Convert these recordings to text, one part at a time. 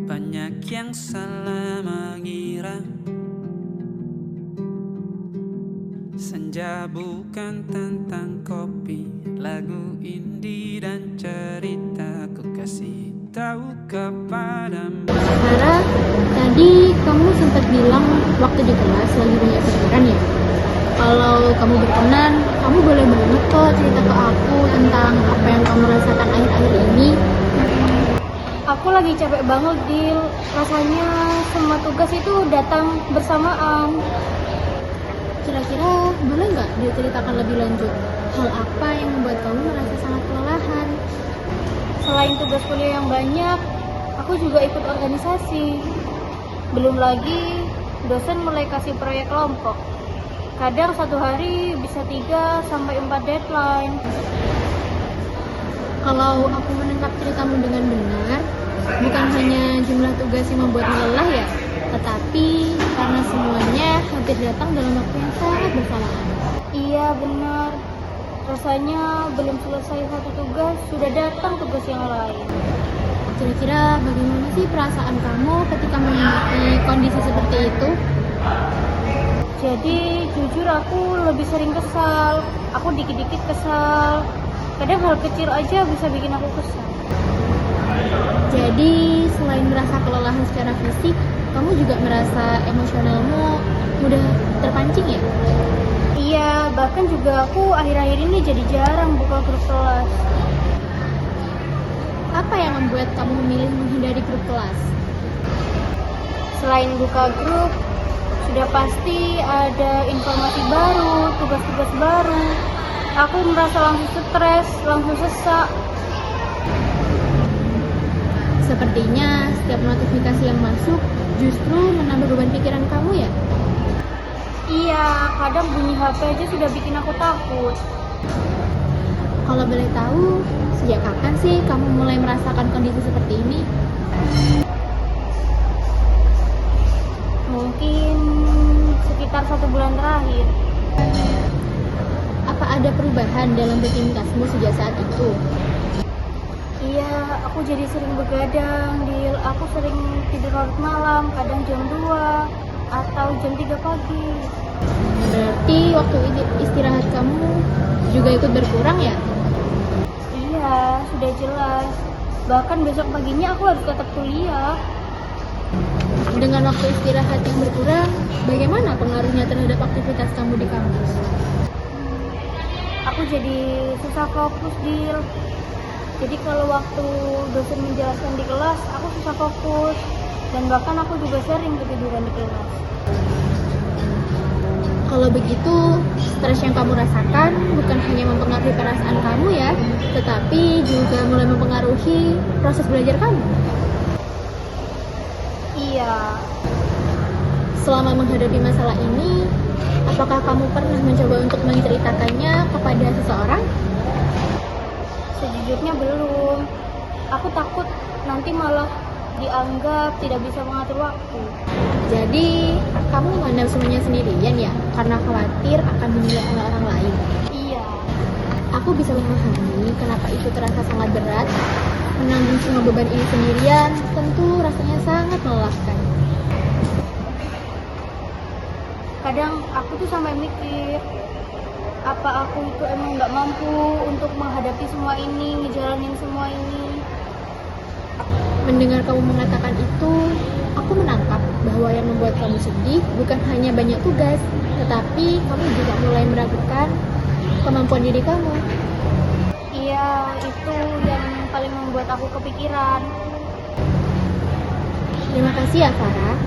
Banyak yang salah mengira senja bukan tentang kopi, lagu indie dan cerita ku kasih tahu kepadamu. Sarah, tadi kamu sempat bilang waktu di kelas lagi banyak pikiran ya? Kalau kamu berkenan, kamu boleh banget kok cerita ke aku tentang apa yang kamu rasakan akhir-akhir ini. Aku lagi capek banget, Dil. Rasanya semua tugas itu datang bersamaan. Kira-kira boleh nggak diceritakan lebih lanjut? Hal apa yang membuat kamu merasa sangat kelelahan? Selain tugas kuliah yang banyak, aku juga ikut organisasi. Belum lagi dosen mulai kasih proyek kelompok. Kadang satu hari bisa 3-4 deadline. Kalau aku menangkap ceritamu dengan benar, bukan hanya jumlah tugas yang membuatmu lelah ya, tetapi karena semuanya hampir datang dalam waktu yang sangat bersamaan. Iya, benar. Rasanya belum selesai satu tugas, sudah datang tugas yang lain. Kira-kira bagaimana sih perasaan kamu ketika memiliki kondisi seperti itu? Jadi jujur aku lebih sering kesal. Aku dikit-dikit kesal. Kadang hal kecil aja bisa bikin aku kesal. Jadi selain merasa kelelahan secara fisik, kamu juga merasa emosionalmu mudah terpancing ya? Iya, bahkan juga aku akhir-akhir ini jadi jarang buka grup kelas. Apa yang membuat kamu memilih menghindari grup kelas? Selain buka grup, sudah pasti ada informasi baru, tugas-tugas baru. Aku merasa langsung stres, langsung sesak. Sepertinya setiap notifikasi yang masuk justru menambah beban pikiran kamu ya? Iya, kadang bunyi HP aja sudah bikin aku takut. Kalau boleh tahu, sejak kapan sih kamu mulai merasakan kondisi seperti ini? Mungkin sekitar 1 bulan terakhir. Apa ada perubahan dalam rutinitasmu sejak saat itu? Iya, aku jadi sering begadang, Dil. Aku sering tidur larut malam, kadang jam 2 atau jam 3 pagi. Berarti waktu istirahat kamu juga ikut berkurang ya? Iya, sudah jelas. Bahkan besok paginya aku harus tetap kuliah. Dengan waktu istirahat yang berkurang, bagaimana pengaruhnya terhadap aktivitas kamu di kampus? Aku jadi susah fokus, Dil. Jadi kalau waktu dosen menjelaskan di kelas, aku susah fokus. Dan bahkan aku juga sering ketiduran di kelas. Kalau begitu, stres yang kamu rasakan bukan hanya mempengaruhi perasaan kamu ya, tetapi juga mulai mempengaruhi proses belajar kamu. Iya, Selama menghadapi masalah ini, apakah kamu pernah mencoba untuk menceritakannya kepada seseorang? sejujurnya belum. Aku takut nanti malah dianggap tidak bisa mengatur waktu. Jadi, kamu memandang semuanya sendirian ya, karena khawatir akan dinilai oleh orang lain. Iya, Aku bisa memahami kenapa itu terasa sangat berat. Menanggung semua beban ini sendirian tentu rasanya sangat melelahkan. kadang aku tuh sampai mikir, apa aku itu emang nggak mampu untuk menghadapi semua ini, ngejalanin semua ini. Mendengar kamu mengatakan itu, aku menangkap bahwa yang membuat kamu sedih bukan hanya banyak tugas, tetapi kamu juga mulai meragukan kemampuan diri kamu. Iya, itu yang paling membuat aku kepikiran. Terima kasih ya Farah,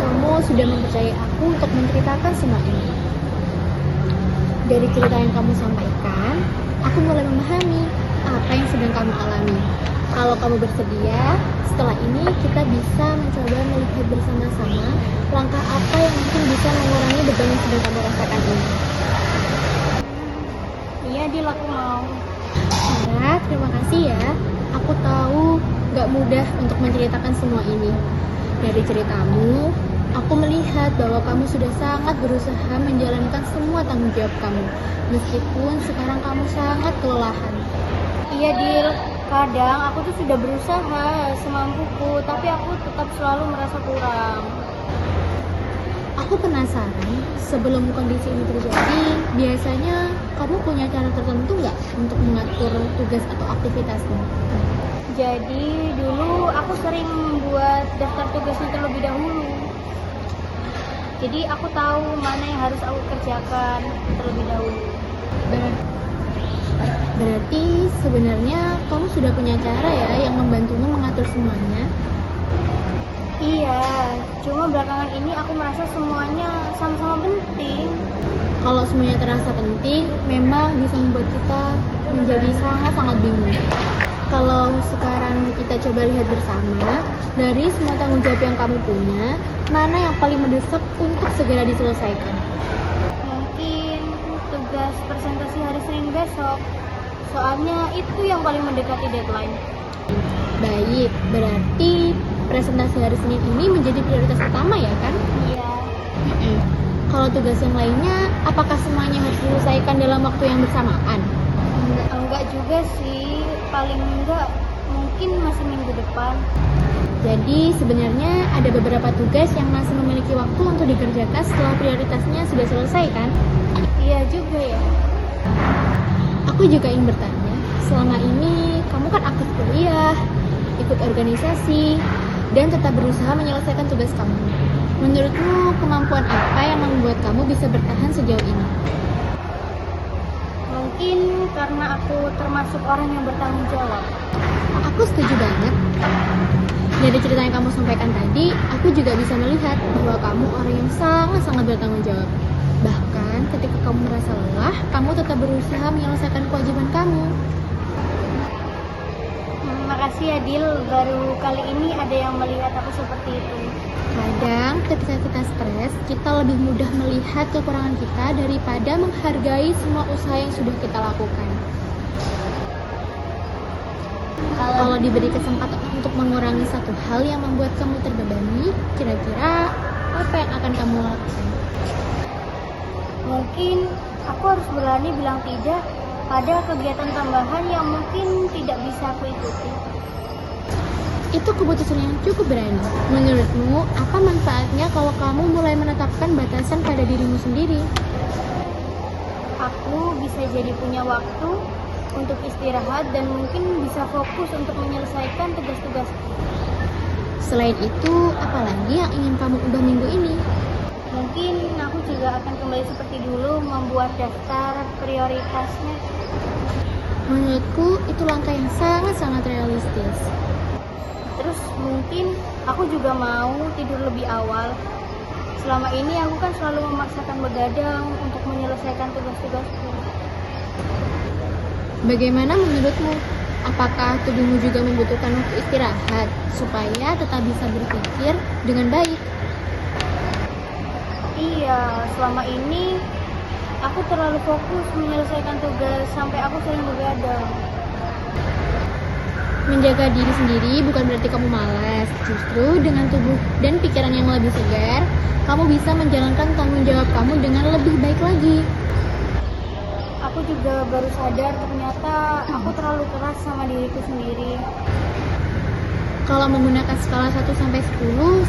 kamu sudah mempercayai aku untuk menceritakan semua ini. Dari cerita yang kamu sampaikan, aku mulai memahami apa yang sedang kamu alami. Kalau kamu bersedia, setelah ini kita bisa mencoba melihat bersama-sama langkah apa yang mungkin bisa mengurangi beban yang sedang kamu rasakan ini. Iya, Dil, aku mau. Farah, terima kasih ya. Aku tahu gak mudah untuk menceritakan semua ini. Dari ceritamu, aku melihat bahwa kamu sudah sangat berusaha menjalankan semua tanggung jawab kamu, meskipun sekarang kamu sangat kelelahan. Iya, Dil, kadang aku tuh sudah berusaha semampuku, tapi aku tetap selalu merasa kurang. Aku penasaran, sebelum kondisi ini terjadi, biasanya kamu punya cara tertentu nggak untuk mengatur tugas atau aktivitasmu? Jadi dulu aku sering membuat daftar tugasnya terlebih dahulu. Jadi aku tahu mana yang harus aku kerjakan terlebih dahulu. Berarti sebenarnya kamu sudah punya cara ya yang membantumu mengatur semuanya? Iya, cuma belakangan ini aku merasa semuanya sama-sama penting. Kalau semuanya terasa penting, memang bisa membuat kita menjadi sangat-sangat bingung. Kalau sekarang kita coba lihat bersama, dari semua tanggung jawab yang kamu punya, mana yang paling mendesak untuk segera diselesaikan? Mungkin tugas presentasi hari Senin besok. Soalnya itu yang paling mendekati deadline. Baik, berarti presentasi hari Senin ini menjadi prioritas utama ya kan? Iya. Kalau tugas yang lainnya, apakah semuanya harus diselesaikan dalam waktu yang bersamaan? Enggak juga sih, paling enggak mungkin masih minggu depan. Jadi sebenarnya ada beberapa tugas yang masih memiliki waktu untuk dikerjakan setelah prioritasnya sudah selesai kan? Iya juga ya. Aku juga ingin bertanya, selama ini kamu kan aktif kuliah, ikut organisasi, dan tetap berusaha menyelesaikan tugas kamu. Menurutmu kemampuan apa yang membuat kamu bisa bertahan sejauh ini? Mungkin karena aku termasuk orang yang bertanggung jawab. Aku setuju banget. Dari cerita yang kamu sampaikan tadi, aku juga bisa melihat bahwa kamu orang yang sangat-sangat bertanggung jawab. Bahkan ketika kamu merasa lelah, kamu tetap berusaha menyelesaikan kewajiban kamu. Makasih ya, Dil, baru kali ini ada yang melihat aku seperti itu. Kadang ketika kita stres, kita lebih mudah melihat kekurangan kita daripada menghargai semua usaha yang sudah kita lakukan. Kalau diberi kesempatan untuk mengurangi satu hal yang membuat kamu terbebani, kira-kira apa yang akan kamu lakukan? Mungkin aku harus berani bilang tidak pada kegiatan tambahan yang mungkin tidak bisa aku ikuti. Itu keputusan yang cukup berani. Menurutmu, apa manfaatnya kalau kamu mulai menetapkan batasan pada dirimu sendiri? Aku bisa jadi punya waktu untuk istirahat dan mungkin bisa fokus untuk menyelesaikan tugas-tugas. Selain itu, apalagi yang ingin kamu ubah minggu ini? Mungkin aku juga akan kembali seperti dulu membuat daftar prioritasnya. Menurutku, itu langkah yang sangat-sangat realistis. Terus mungkin aku juga mau tidur lebih awal. Selama ini aku kan selalu memaksakan begadang untuk menyelesaikan tugas-tugasku. Bagaimana menurutmu? Apakah tubuhmu juga membutuhkan waktu istirahat supaya tetap bisa berpikir dengan baik? Iya, selama ini aku terlalu fokus menyelesaikan tugas sampai aku sering begadang. Menjaga diri sendiri bukan berarti kamu malas. Justru dengan tubuh dan pikiran yang lebih segar, kamu bisa menjalankan tanggung jawab kamu dengan lebih baik lagi. Aku juga baru sadar ternyata aku terlalu keras sama diriku sendiri. Kalau menggunakan skala 1-10,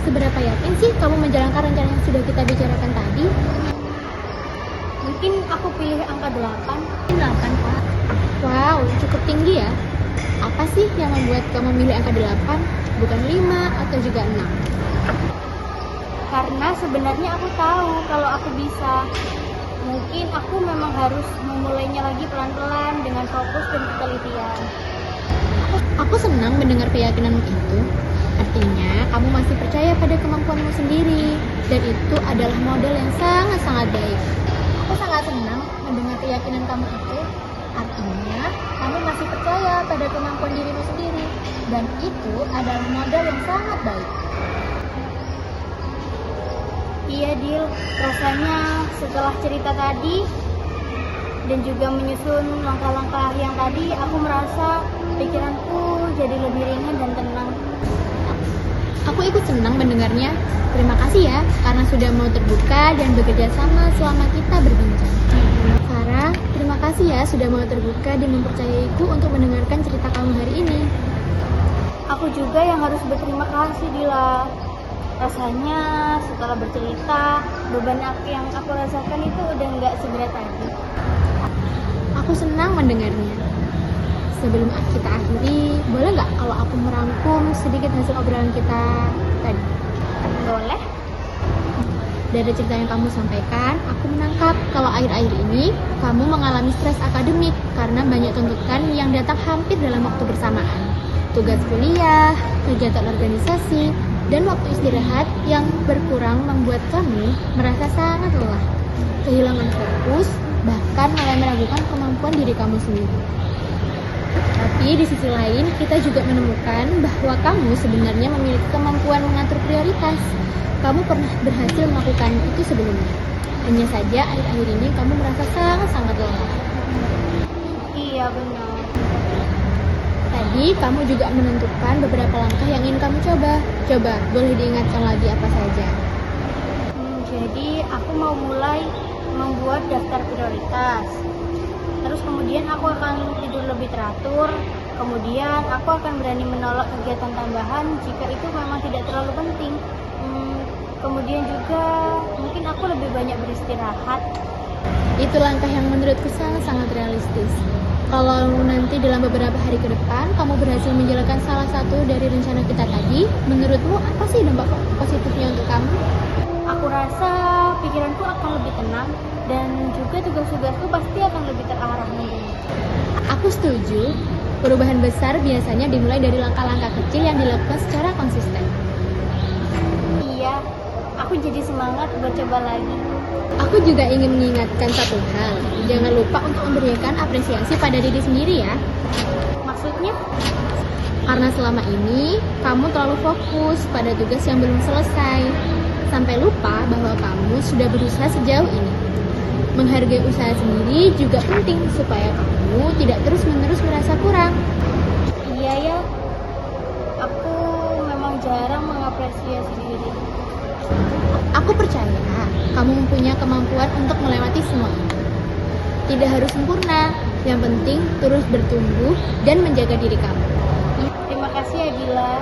seberapa yakin sih kamu menjalankan rencana yang sudah kita bicarakan tadi? Mungkin aku pilih angka 8. 8, Pak. Wow, cukup tinggi ya. Apa sih yang membuat kamu memilih angka 8, bukan 5 atau juga 6? Karena sebenarnya aku tahu kalau aku bisa. Mungkin aku memang harus memulainya lagi pelan-pelan dengan fokus dan ketelitian. Aku senang mendengar keyakinanmu itu. Artinya, kamu masih percaya pada kemampuanmu sendiri, dan itu adalah modal yang sangat-sangat baik. Aku sangat senang mendengar keyakinan kamu itu. Artinya, kamu masih percaya pada kemampuan dirimu sendiri, dan itu adalah modal yang sangat baik. Iya, Dil. Rasanya setelah cerita tadi dan juga menyusun langkah-langkah yang tadi, aku merasa pikiranku jadi lebih ringan dan tenang. Aku ikut senang mendengarnya. Terima kasih ya, karena sudah mau terbuka dan bekerja sama selama kita berbincang. Farah, terima kasih ya sudah mau terbuka dan mempercayaiku untuk mendengarkan cerita kamu hari ini. Aku juga yang harus berterima kasih, Dila. Rasanya setelah bercerita, beban yang aku rasakan itu udah nggak seberat tadi. Aku senang mendengarnya. Sebelum kita akhiri, boleh nggak kalau aku merangkum sedikit hasil obrolan kita tadi? Boleh? Dari cerita yang kamu sampaikan, aku menangkap kalau akhir-akhir ini kamu mengalami stres akademik karena banyak tuntutan yang datang hampir dalam waktu bersamaan. Tugas kuliah, kegiatan organisasi, dan waktu istirahat yang berkurang membuat kamu merasa sangat lelah, kehilangan fokus, bahkan mulai meragukan kemampuan diri kamu sendiri. Tapi di sisi lain, kita juga menemukan bahwa kamu sebenarnya memiliki kemampuan mengatur prioritas. Kamu pernah berhasil melakukan itu sebelumnya. Hanya saja akhir-akhir ini kamu merasa sangat-sangat lelah. Iya, benar. Tadi kamu juga menentukan beberapa langkah yang ingin kamu coba. Coba, boleh diingatkan lagi apa saja? Jadi aku mau mulai membuat daftar prioritas. Terus kemudian aku akan tidur lebih teratur. Kemudian aku akan berani menolak kegiatan tambahan jika itu memang tidak terlalu penting. Kemudian juga mungkin aku lebih banyak beristirahat. Itu langkah yang menurutku sangat realistis. Kalau nanti dalam beberapa hari ke depan kamu berhasil menjalankan salah satu dari rencana kita tadi, menurutmu apa sih dampak positifnya untuk kamu? Aku rasa pikiranku akan lebih tenang dan juga tugas-tugasku pasti akan lebih terarah nantinya. Aku setuju. Perubahan besar biasanya dimulai dari langkah-langkah kecil yang dilakukan secara konsisten. Iya, aku jadi semangat buat coba lagi. Aku juga ingin mengingatkan satu hal. Jangan lupa untuk memberikan apresiasi pada diri sendiri ya. Maksudnya? Karena selama ini kamu terlalu fokus pada tugas yang belum selesai, sampai lupa bahwa kamu sudah berusaha sejauh ini. Menghargai usaha sendiri juga penting supaya kamu tidak terus-menerus merasa kurang. Iya ya, aku memang jarang mengapresiasi diri. Aku percaya kamu mempunyai kemampuan untuk melewati semua ini. Tidak harus sempurna, yang penting terus bertumbuh dan menjaga diri kamu. Terima kasih ya Dila,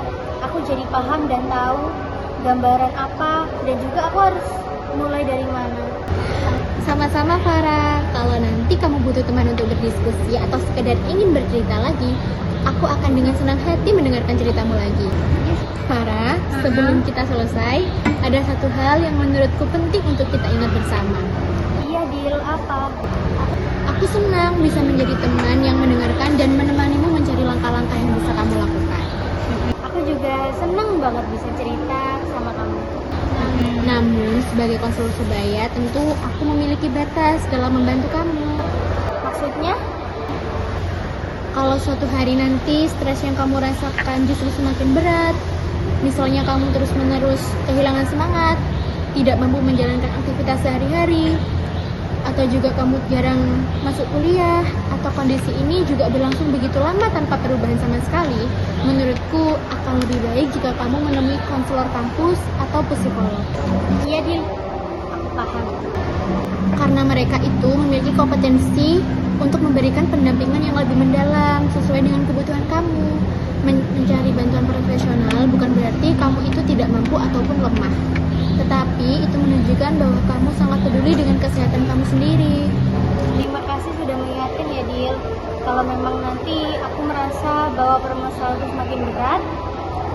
aku jadi paham dan tahu gambaran apa dan juga aku harus mulai dari mana. Sama-sama Farah, kalau nanti kamu butuh teman untuk berdiskusi atau sekedar ingin bercerita lagi, aku akan dengan senang hati mendengarkan ceritamu lagi. Farah, sebelum kita selesai, ada satu hal yang menurutku penting untuk kita ingat bersama. Iya Dil, apa? Aku senang bisa menjadi teman yang mendengarkan dan menemanimu mencari langkah-langkah yang bisa kamu lakukan. Aku juga senang banget bisa cerita sama kamu. Namun, sebagai konselor sebaya, tentu aku memiliki batas dalam membantu kamu. Maksudnya? Kalau suatu hari nanti stres yang kamu rasakan justru semakin berat, misalnya kamu terus-menerus kehilangan semangat, tidak mampu menjalankan aktivitas sehari-hari, atau juga kamu jarang masuk kuliah, atau kondisi ini juga berlangsung begitu lama tanpa perubahan sama sekali, menurutku akan lebih baik jika kamu menemui konselor kampus atau psikolog. Iya Dil, aku paham. Karena mereka itu memiliki kompetensi untuk memberikan pendampingan yang lebih mendalam sesuai dengan kebutuhan kamu. Mencari bantuan profesional bukan berarti kamu itu tidak mampu ataupun lemah, tetapi itu menunjukkan bahwa kamu sangat peduli dengan kesehatan kamu sendiri. Terima kasih sudah mengingatkan ya Dil. Kalau memang nanti aku merasa bahwa permasalahan semakin berat,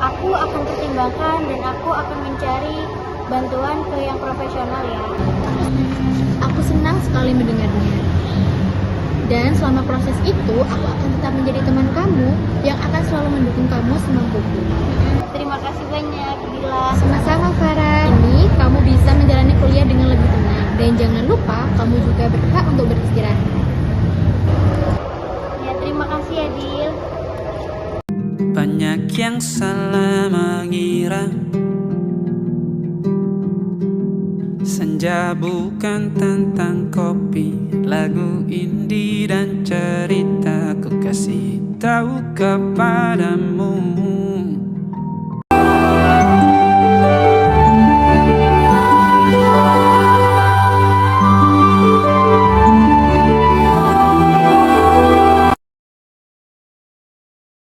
aku akan pertimbangkan dan aku akan mencari bantuan ke yang profesional ya. Aku senang sekali mendengarnya. Dan selama proses itu, aku akan tetap menjadi teman kamu yang akan selalu mendukung kamu semampuku. Terima kasih Dan jangan lupa kamu juga berhak untuk beristirahat. Ya, terima kasih ya, Dil. Banyak yang salah mengira senja bukan tentang kopi, lagu indie dan cerita ku kasih tahu kepadamu.